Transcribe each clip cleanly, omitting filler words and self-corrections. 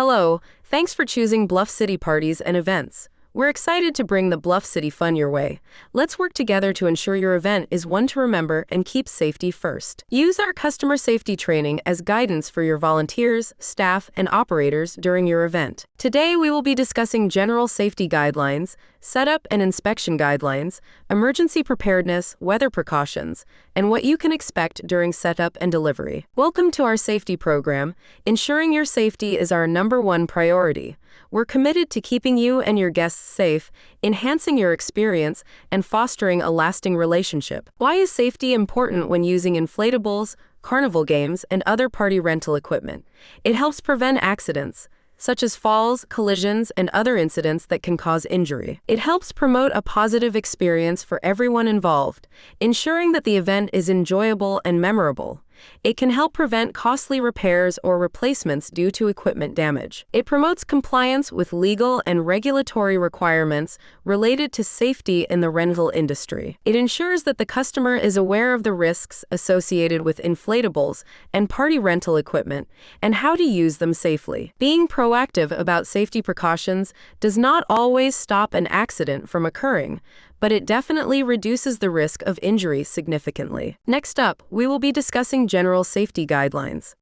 Hello, thanks for choosing Bluff City Parties and Events. We're excited to bring the Bluff City fun your way. Let's work together to ensure your event is one to remember and keep safety first. Use our customer safety training as guidance for your volunteers, staff, and operators during your event. Today, we will be discussing general safety guidelines, setup and inspection guidelines, emergency preparedness, weather precautions, and what you can expect during setup and delivery. Welcome to our safety program. Ensuring your safety is our #1 priority. We're committed to keeping you and your guests safe, enhancing your experience, and fostering a lasting relationship. Why is safety important when using inflatables, carnival games, and other party rental equipment? It helps prevent accidents, such as falls, collisions, and other incidents that can cause injury. It helps promote a positive experience for everyone involved, ensuring that the event is enjoyable and memorable. It can help prevent costly repairs or replacements due to equipment damage. It promotes compliance with legal and regulatory requirements related to safety in the rental industry. It ensures that the customer is aware of the risks associated with inflatables and party rental equipment and how to use them safely. Being proactive about safety precautions does not always stop an accident from occurring, but it definitely reduces the risk of injury significantly. Next up, we will be discussing general safety guidelines.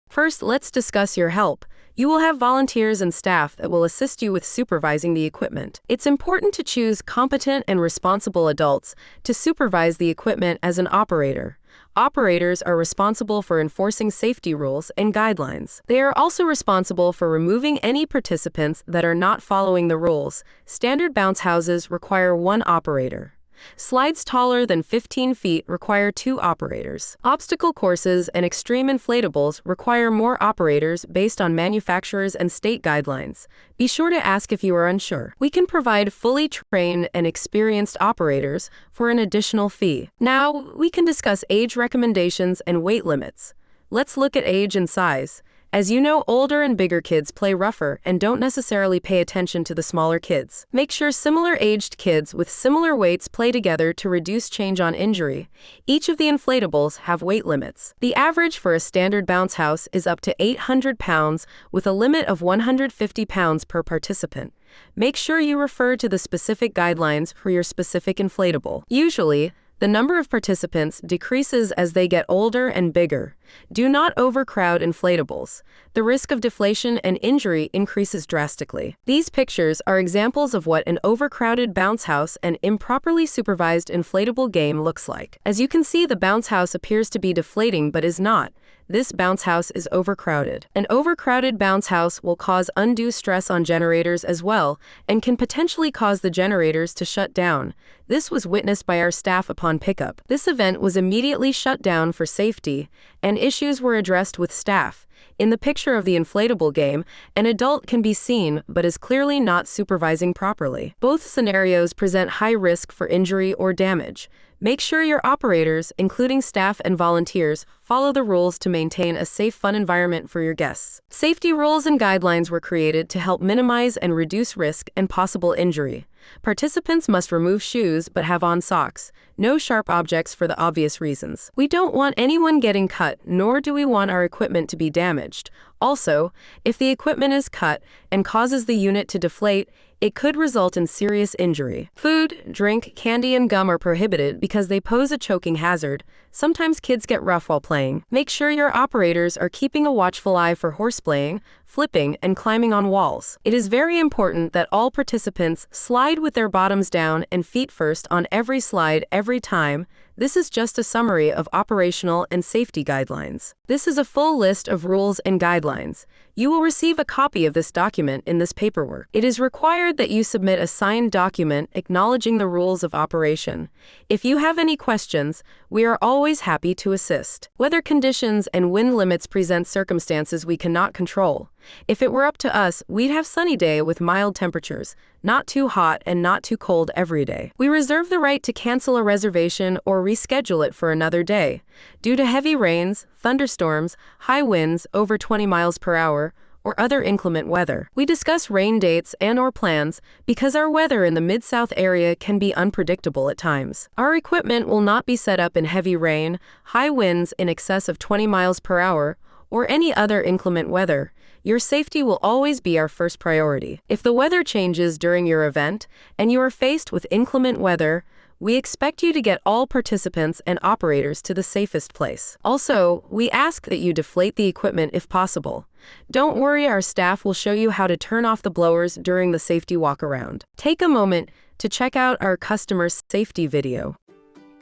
First, let's discuss your help. You will have volunteers and staff that will assist you with supervising the equipment. It's important to choose competent and responsible adults to supervise the equipment as an operator. Operators are responsible for enforcing safety rules and guidelines. They are also responsible for removing any participants that are not following the rules. Standard bounce houses require 1 operator. Slides taller than 15 feet require 2 operators. Obstacle courses and extreme inflatables require more operators based on manufacturers and state guidelines. Be sure to ask if you are unsure. We can provide fully trained and experienced operators for an additional fee. Now, we can discuss age recommendations and weight limits. Let's look at age and size. As you know, older and bigger kids play rougher and don't necessarily pay attention to the smaller kids. Make sure similar-aged kids with similar weights play together to reduce change on injury. Each of the inflatables have weight limits. The average for a standard bounce house is up to 800 pounds with a limit of 150 pounds per participant. Make sure you refer to the specific guidelines for your specific inflatable. Usually, the number of participants decreases as they get older and bigger. Do not overcrowd inflatables. The risk of deflation and injury increases drastically. These pictures are examples of what an overcrowded bounce house and improperly supervised inflatable game looks like. As you can see, the bounce house appears to be deflating but is not. This bounce house is overcrowded. An overcrowded bounce house will cause undue stress on generators as well and can potentially cause the generators to shut down. This was witnessed by our staff upon pickup. This event was immediately shut down for safety, and issues were addressed with staff. In the picture of the inflatable game, an adult can be seen but is clearly not supervising properly. Both scenarios present high risk for injury or damage. Make sure your operators, including staff and volunteers, follow the rules to maintain a safe, fun environment for your guests. Safety rules and guidelines were created to help minimize and reduce risk and possible injury. Participants must remove shoes but have on socks. No sharp objects for the obvious reasons. We don't want anyone getting cut, nor do we want our equipment to be damaged. Also, if the equipment is cut and causes the unit to deflate, it could result in serious injury. Food, drink, candy, and gum are prohibited because they pose a choking hazard. Sometimes kids get rough while playing. Make sure your operators are keeping a watchful eye for horseplaying, flipping, and climbing on walls. It is very important that all participants slide with their bottoms down and feet first on every slide every time. This is just a summary of operational and safety guidelines. This is a full list of rules and guidelines. You will receive a copy of this document in this paperwork. It is required that you submit a signed document acknowledging the rules of operation. If you have any questions, we are always happy to assist. Weather conditions and wind limits present circumstances we cannot control. If it were up to us, we'd have sunny day with mild temperatures, not too hot and not too cold every day. We reserve the right to cancel a reservation or reschedule it for another day. Due to heavy rains, thunderstorms, high winds over 20 miles per hour, or other inclement weather. We discuss rain dates and/or plans because our weather in the Mid-South area can be unpredictable at times. Our equipment will not be set up in heavy rain, high winds in excess of 20 miles per hour, or any other inclement weather, your safety will always be our first priority. If the weather changes during your event and you are faced with inclement weather, we expect you to get all participants and operators to the safest place. Also, we ask that you deflate the equipment if possible. Don't worry, our staff will show you how to turn off the blowers during the safety walk-around. Take a moment to check out our customer safety video.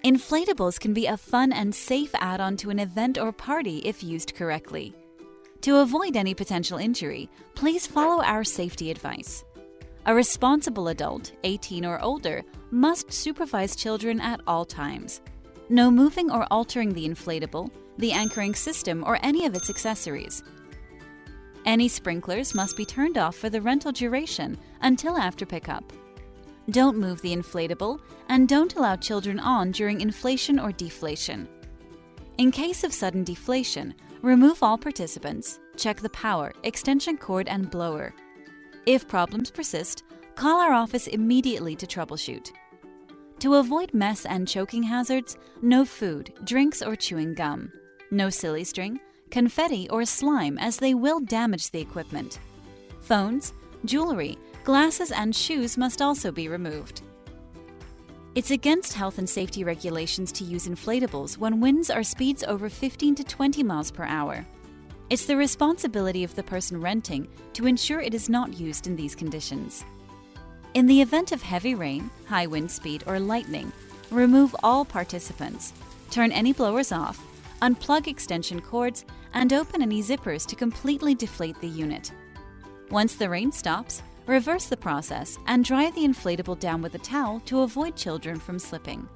Inflatables can be a fun and safe add-on to an event or party if used correctly. To avoid any potential injury, please follow our safety advice. A responsible adult, 18 or older, must supervise children at all times. No moving or altering the inflatable, the anchoring system, or any of its accessories. Any sprinklers must be turned off for the rental duration until after pickup. Don't move the inflatable, and don't allow children on during inflation or deflation. In case of sudden deflation, remove all participants, check the power, extension cord, and blower. If problems persist, call our office immediately to troubleshoot. To avoid mess and choking hazards, no food, drinks, or chewing gum. No silly string, confetti, or slime, as they will damage the equipment. Phones, jewelry, glasses, and shoes must also be removed. It's against health and safety regulations to use inflatables when winds or speeds over 15 to 20 miles per hour. It's the responsibility of the person renting to ensure it is not used in these conditions. In the event of heavy rain, high wind speed, or lightning, remove all participants, turn any blowers off, unplug extension cords, and open any zippers to completely deflate the unit. Once the rain stops, reverse the process and dry the inflatable down with a towel to avoid children from slipping.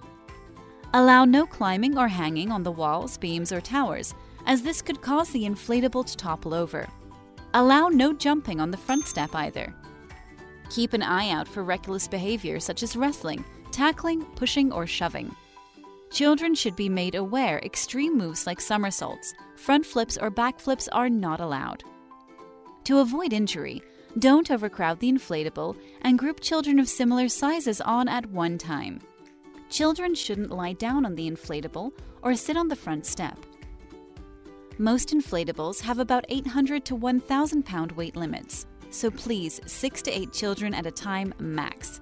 Allow no climbing or hanging on the walls, beams, or towers, as this could cause the inflatable to topple over. Allow no jumping on the front step either. Keep an eye out for reckless behavior such as wrestling, tackling, pushing, or shoving. Children should be made aware extreme moves like somersaults, front flips, or back flips are not allowed. To avoid injury, don't overcrowd the inflatable and group children of similar sizes on at one time. Children shouldn't lie down on the inflatable or sit on the front step. Most inflatables have about 800 to 1,000 pound weight limits, so please 6 to 8 children at a time max.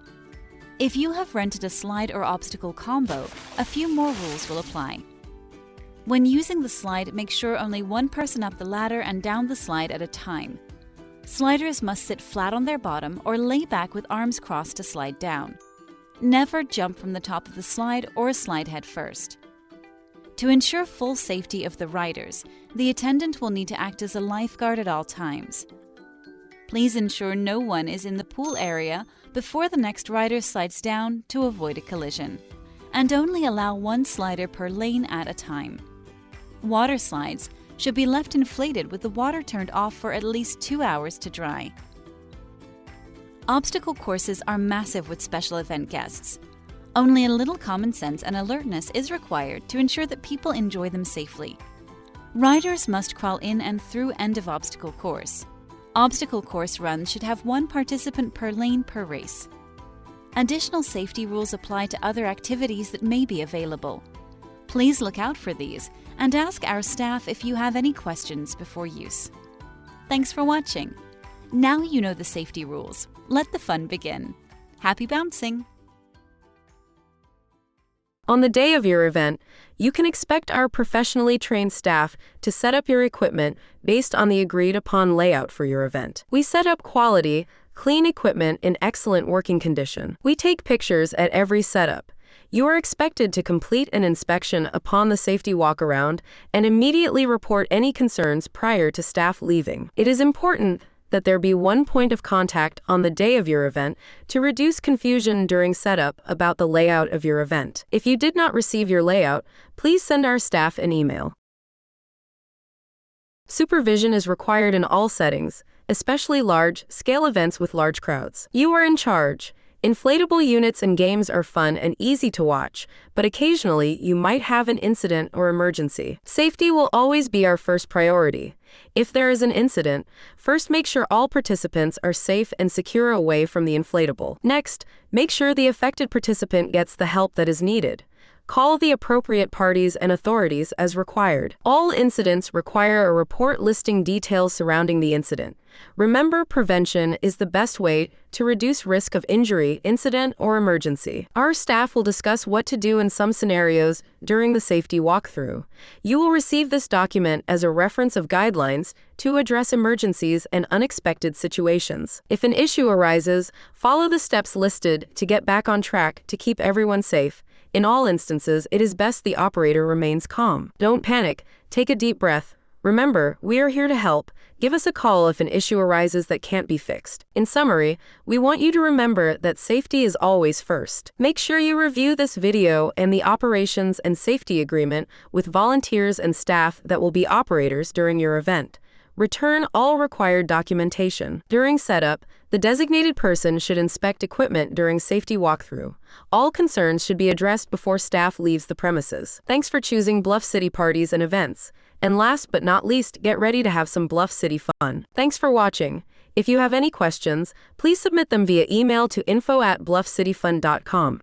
If you have rented a slide or obstacle combo, a few more rules will apply. When using the slide, make sure only one person up the ladder and down the slide at a time. Sliders must sit flat on their bottom or lay back with arms crossed to slide down. Never jump from the top of the slide or slide head first. To ensure full safety of the riders, the attendant will need to act as a lifeguard at all times. Please ensure no one is in the pool area before the next rider slides down to avoid a collision, and only allow one slider per lane at a time. Water slides should be left inflated with the water turned off for at least 2 hours to dry. Obstacle courses are massive with special event guests. Only a little common sense and alertness is required to ensure that people enjoy them safely. Riders must crawl in and through end of obstacle course. Obstacle course runs should have one participant per lane per race. Additional safety rules apply to other activities that may be available. Please look out for these and ask our staff if you have any questions before use. Thanks for watching. Now you know the safety rules. Let the fun begin. Happy bouncing! On the day of your event, you can expect our professionally trained staff to set up your equipment based on the agreed-upon layout for your event. We set up quality, clean equipment in excellent working condition. We take pictures at every setup. You are expected to complete an inspection upon the safety walk-around and immediately report any concerns prior to staff leaving. It is important that there be one point of contact on the day of your event to reduce confusion during setup about the layout of your event. If you did not receive your layout, please send our staff an email. Supervision is required in all settings, especially large-scale events with large crowds. You are in charge. Inflatable units and games are fun and easy to watch, but occasionally you might have an incident or emergency. Safety will always be our first priority. If there is an incident, first make sure all participants are safe and secure away from the inflatable. Next, make sure the affected participant gets the help that is needed. Call the appropriate parties and authorities as required. All incidents require a report listing details surrounding the incident. Remember, prevention is the best way to reduce risk of injury, incident, or emergency. Our staff will discuss what to do in some scenarios during the safety walkthrough. You will receive this document as a reference of guidelines to address emergencies and unexpected situations. If an issue arises, follow the steps listed to get back on track to keep everyone safe. In all instances, it is best the operator remains calm. Don't panic. Take a deep breath. Remember, we are here to help. Give us a call if an issue arises that can't be fixed. In summary, we want you to remember that safety is always first. Make sure you review this video and the operations and safety agreement with volunteers and staff that will be operators during your event. Return all required documentation. During setup, the designated person should inspect equipment during safety walkthrough. All concerns should be addressed before staff leaves the premises. Thanks for choosing Bluff City Parties and Events. And last but not least, get ready to have some Bluff City fun. Thanks for watching. If you have any questions, please submit them via email to info@bluffcityfun.com.